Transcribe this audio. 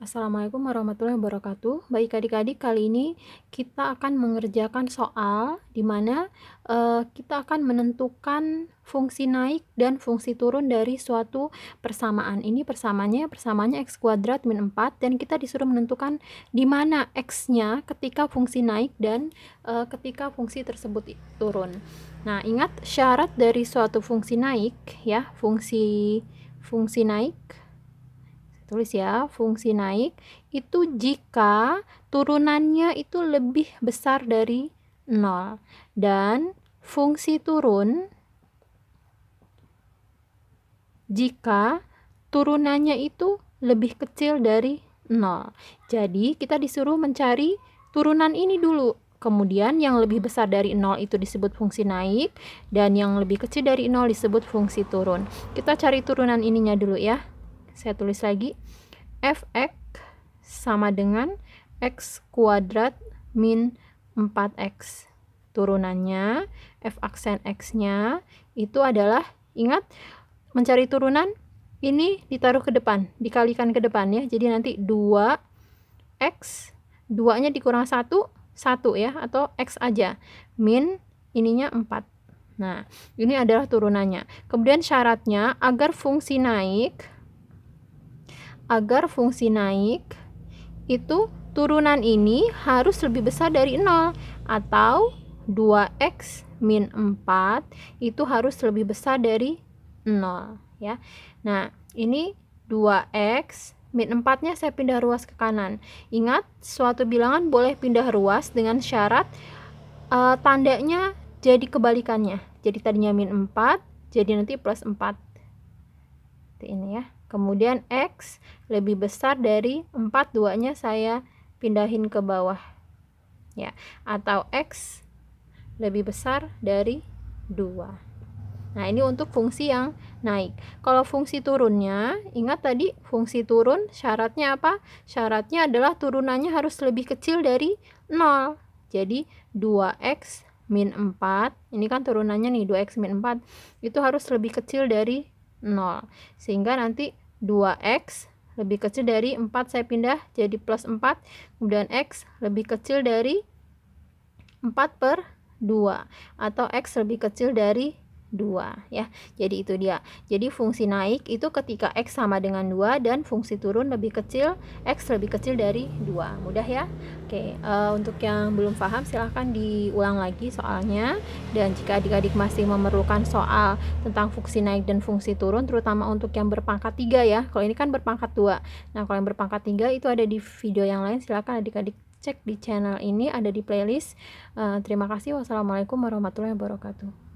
Assalamualaikum warahmatullahi wabarakatuh. Baik adik-adik, kali ini kita akan mengerjakan soal di mana kita akan menentukan fungsi naik dan fungsi turun dari suatu persamaan. Ini persamaannya x kuadrat min 4, dan kita disuruh menentukan di mana x-nya ketika fungsi naik dan ketika fungsi tersebut turun. Nah, ingat syarat dari suatu fungsi naik ya, fungsi naik, tulis ya, fungsi naik itu jika turunannya itu lebih besar dari 0, dan fungsi turun jika turunannya itu lebih kecil dari 0. Jadi kita disuruh mencari turunan ini dulu, kemudian yang lebih besar dari 0 itu disebut fungsi naik, dan yang lebih kecil dari 0 disebut fungsi turun. Kita cari turunan ininya dulu ya. Saya tulis lagi, fx sama dengan x kuadrat min 4x. Turunannya, f aksen x-nya itu adalah, ingat, mencari turunan, ini ditaruh ke depan, dikalikan ke depan ya. Jadi nanti 2x, 2-nya dikurang 1 ya, atau x aja, min ininya 4. Nah, ini adalah turunannya. Kemudian syaratnya agar fungsi naik itu turunan ini harus lebih besar dari 0, atau 2x min 4 itu harus lebih besar dari 0 ya. Nah, ini 2x min 4-nya saya pindah ruas ke kanan. Ingat, suatu bilangan boleh pindah ruas dengan syarat tandanya jadi kebalikannya. Jadi tadinya min 4 jadi nanti plus 4. Ini ya. Kemudian x lebih besar dari 4, 2-nya saya pindahin ke bawah ya, atau x lebih besar dari 2. Nah, ini untuk fungsi yang naik. Kalau fungsi turunnya, ingat tadi fungsi turun syaratnya apa? Syaratnya adalah turunannya harus lebih kecil dari 0. Jadi 2x min 4, ini kan turunannya nih, 2x min 4 itu harus lebih kecil dari 0, sehingga nanti 2x lebih kecil dari 4 saya pindah jadi plus 4, kemudian x lebih kecil dari 4/2, atau x lebih kecil dari 2 ya. Jadi itu dia. Jadi fungsi naik itu ketika x sama dengan 2 dan fungsi turun lebih kecil, x lebih kecil dari 2. Mudah ya? Oke, untuk yang belum paham silahkan diulang lagi soalnya. Dan jika adik-adik masih memerlukan soal tentang fungsi naik dan fungsi turun, terutama untuk yang berpangkat 3 ya. Kalau ini kan berpangkat 2. Nah, kalau yang berpangkat 3 itu ada di video yang lain, silahkan adik-adik cek di channel ini, ada di playlist. Terima kasih. Wassalamualaikum warahmatullahi wabarakatuh.